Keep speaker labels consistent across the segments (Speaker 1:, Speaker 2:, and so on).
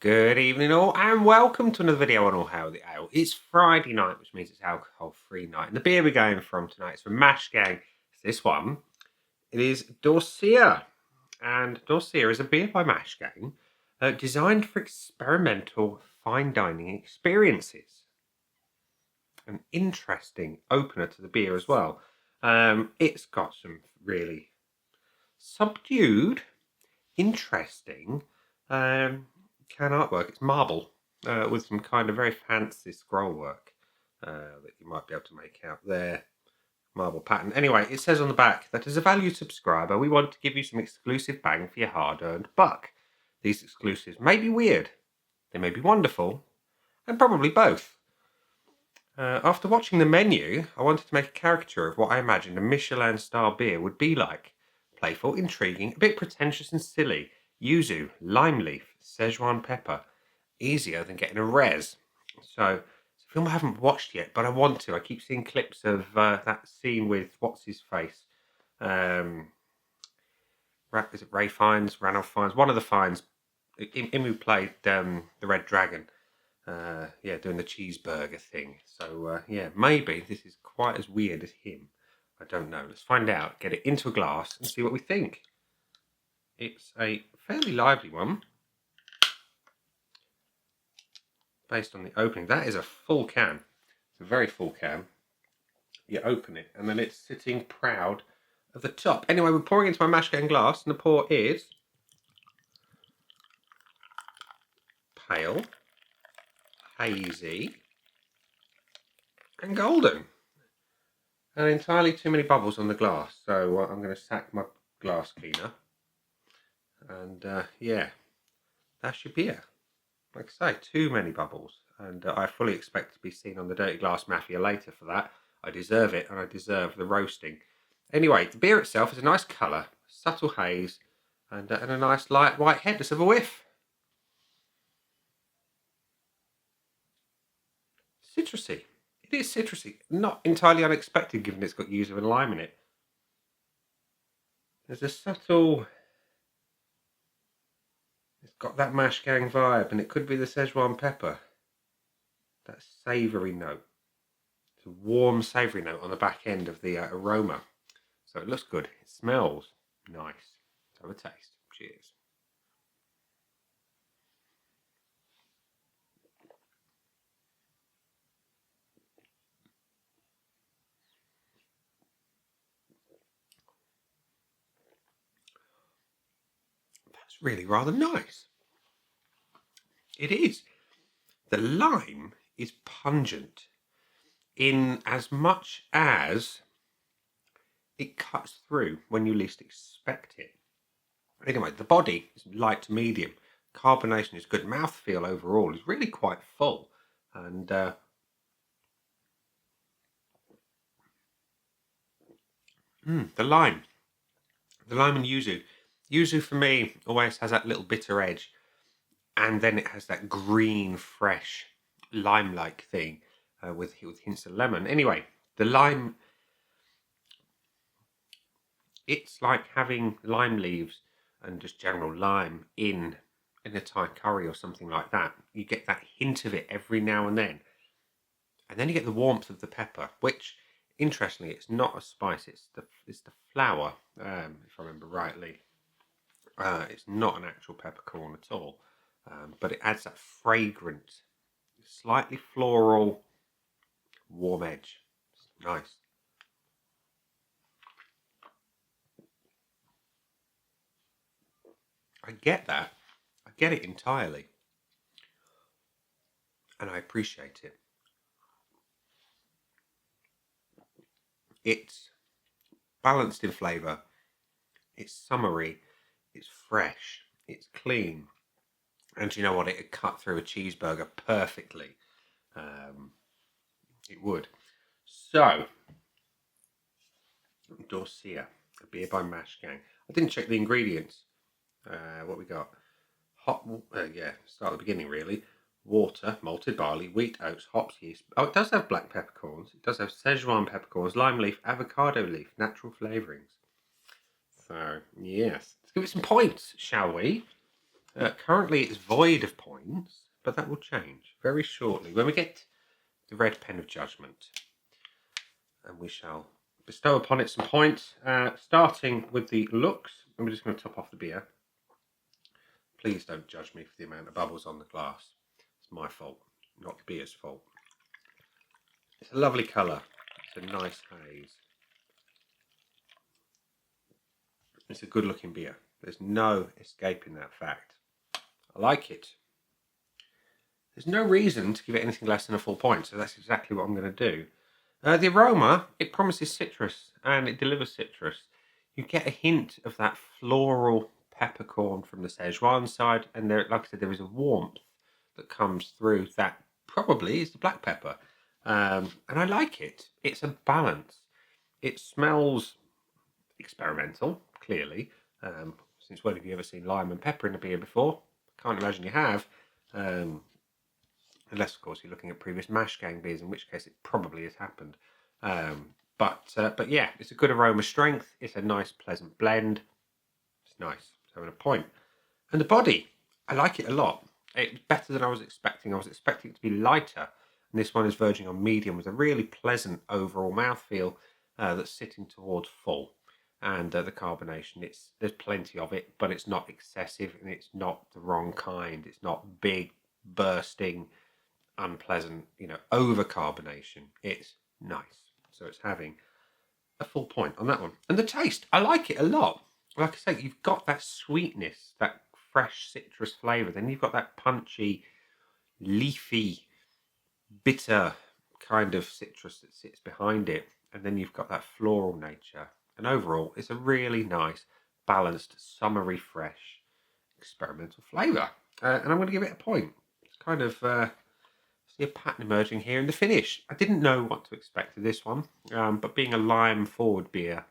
Speaker 1: Good evening all and welcome to another video on All Hail the Ale. It's Friday night, which means it's alcohol-free night. And the beer we're going from tonight is from Mash Gang. It's this one. It is Dorsia. And Dorsia is a beer by Mash Gang designed for experimental fine dining experiences. An interesting opener to the beer as well. It's got some really subdued, interesting can artwork. It's marble with some kind of very fancy scroll work that you might be able to make out there. Marble pattern. Anyway, it says on the back that as a valued subscriber, we want to give you some exclusive bang for your hard-earned buck. These exclusives may be weird, they may be wonderful, and probably both. After watching the menu, I wanted to make a caricature of what I imagined a Michelin-style beer would be like. Playful, intriguing, a bit pretentious and silly. Yuzu, lime leaf, Szechuan pepper. Easier than getting a res. So, it's a film I haven't watched yet, but I want to. I keep seeing clips of that scene with, what's his face? Is it Ray Fiennes? Ranulph Fiennes? One of the Fiennes. Him who played the Red Dragon. Doing the cheeseburger thing. So, maybe this is quite as weird as him. I don't know. Let's find out. Get it into a glass and see what we think. It's a fairly lively one. Based on the opening. That is a full can. It's a very full can. You open it and then it's sitting proud at the top. Anyway, we're pouring into my Mash Gang glass and the pour is pale, hazy and golden. And entirely too many bubbles on the glass. So I'm going to sack my glass cleaner. And that's your beer. Like I say, too many bubbles. And I fully expect to be seen on the Dirty Glass Mafia later for that. I deserve it, and I deserve the roasting. Anyway, the beer itself is a nice colour, subtle haze, and a nice light white head. Let's have a whiff. Citrusy. It is citrusy. Not entirely unexpected given it's got yuzu and lime in it. There's a subtle... It's got that Mash Gang vibe, and it could be the Szechuan pepper. That savoury note. It's a warm savoury note on the back end of the aroma. So it looks good. It smells nice. Let's have a taste. Cheers. That's really rather nice. It is. The lime is pungent in as much as it cuts through when you least expect it. Anyway, the body is light to medium. Carbonation is good. Mouthfeel overall is really quite full. And the lime. The lime and yuzu. Yuzu for me always has that little bitter edge. And then it has that green, fresh, lime-like thing with hints of lemon. Anyway, the lime, it's like having lime leaves and just general lime in a Thai curry or something like that. You get that hint of it every now and then. And then you get the warmth of the pepper, which, interestingly, it's not a spice. It's the flower, if I remember rightly. It's not an actual peppercorn at all. But it adds that fragrant, slightly floral, warm edge. It's nice. I get that. I get it entirely. And I appreciate it. It's balanced in flavour. It's summery. It's fresh. It's clean. And you know what? It would cut through a cheeseburger perfectly. It would. So, Dorsia, a beer by Mash Gang. I didn't check the ingredients. What we got? Start at the beginning really. Water, malted barley, wheat, oats, hops, yeast. Oh, it does have black peppercorns. It does have Szechuan peppercorns, lime leaf, avocado leaf, natural flavourings. So, yes. Let's give it some points, shall we? Currently it's void of points. points, but that will change very shortly when we get the red pen of judgment. And we shall bestow upon it some points, starting with the looks. And we're just going to top off the beer. Please don't judge me for the amount of bubbles on the glass. It's my fault, not the beer's fault. It's a lovely colour. It's a nice haze. It's a good looking beer. There's no escaping that fact. I like it. There's no reason to give it anything less than a full point, so that's exactly what I'm going to do. The aroma, it promises citrus, and it delivers citrus. You get a hint of that floral peppercorn from the Szechuan side, and there, like I said, there is a warmth that comes through that probably is the black pepper. And I like it. It's a balance. It smells experimental, clearly. Since when have you ever seen lime and pepper in a beer before? Can't imagine you have. Unless, of course, you're looking at previous mash gang beers, in which case it probably has happened. But yeah, it's a good aroma strength. It's a nice, pleasant blend. It's nice. It's having a point. And the body, I like it a lot. It's better than I was expecting. I was expecting it to be lighter. And this one is verging on medium with a really pleasant overall mouthfeel that's sitting towards full. And the carbonation, there's plenty of it, but it's not excessive and it's not the wrong kind. It's not big, bursting, unpleasant, over carbonation. It's nice. So it's having a full point on that one. And the taste, I like it a lot. Like I say, you've got that sweetness, that fresh citrus flavour. Then you've got that punchy, leafy, bitter kind of citrus that sits behind it. And then you've got that floral nature. And overall, it's a really nice, balanced, summery, fresh, experimental flavour. And I'm going to give it a point. It's kind of see a pattern emerging here in the finish. I didn't know what to expect of this one, but being a lime-forward beer,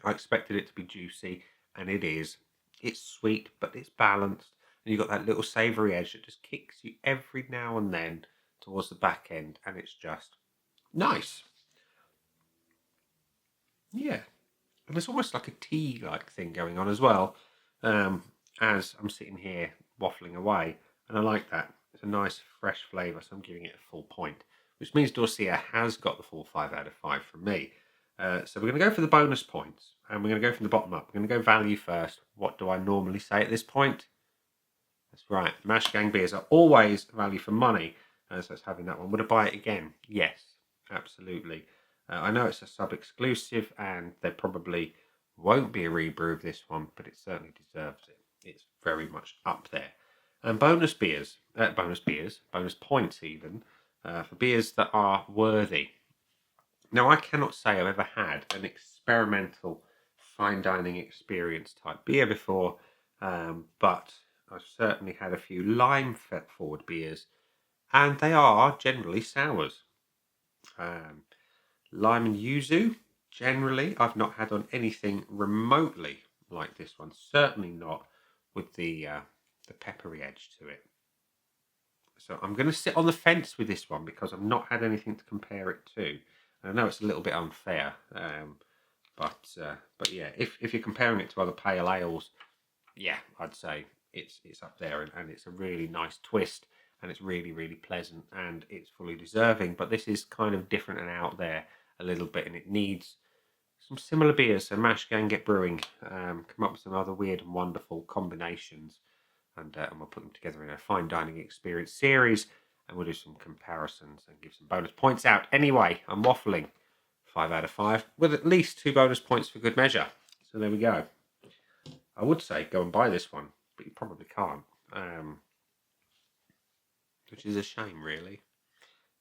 Speaker 1: I expected it to be juicy, and it is. It's sweet, but it's balanced, and you've got that little savoury edge that just kicks you every now and then towards the back end, and it's just nice. Yeah, and there's almost like a tea-like thing going on as well, as I'm sitting here waffling away, and I like that. It's a nice, fresh flavour, so I'm giving it a full point, which means Dorsia has got the full 5 out of 5 from me. So we're going to go for the bonus points, and we're going to go from the bottom up. We're going to go value first. What do I normally say at this point? That's right, mash gang beers are always value for money, so it's having that one. Would I buy it again? Yes, absolutely. I know it's a sub-exclusive, and there probably won't be a rebrew of this one, but it certainly deserves it. It's very much up there. And bonus points even, for beers that are worthy. Now, I cannot say I've ever had an experimental fine dining experience type beer before, but I've certainly had a few lime-forward beers, and they are generally sours. Lime and yuzu, generally, I've not had on anything remotely like this one. Certainly not with the peppery edge to it. So I'm going to sit on the fence with this one because I've not had anything to compare it to. And I know it's a little bit unfair, but yeah, if you're comparing it to other pale ales, yeah, I'd say it's up there, and it's a really nice twist, and it's really, really pleasant, and it's fully deserving. But this is kind of different and out there a little bit, and it needs some similar beers. So Mash Gang, get brewing, come up with some other weird and wonderful combinations, and we'll put them together in a fine dining experience series, and we'll do some comparisons and give some bonus points out. Anyway, I'm waffling. 5 out of 5, with at least 2 bonus points for good measure. So there we go. I would say go and buy this one, but you probably can't, which is a shame, really.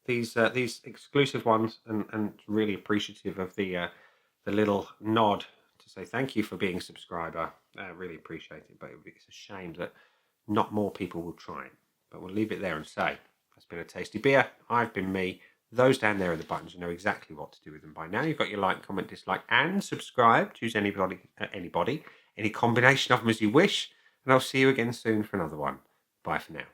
Speaker 1: These exclusive ones, and really appreciative of the little nod to say thank you for being a subscriber. Really appreciate it, but it's a shame that not more people will try it. But we'll leave it there and say, that's been a tasty beer. I've been me. Those down there are the buttons. You know exactly what to do with them by now. You've got your like, comment, dislike, and subscribe. Choose anybody, any combination of them as you wish. And I'll see you again soon for another one. Bye for now.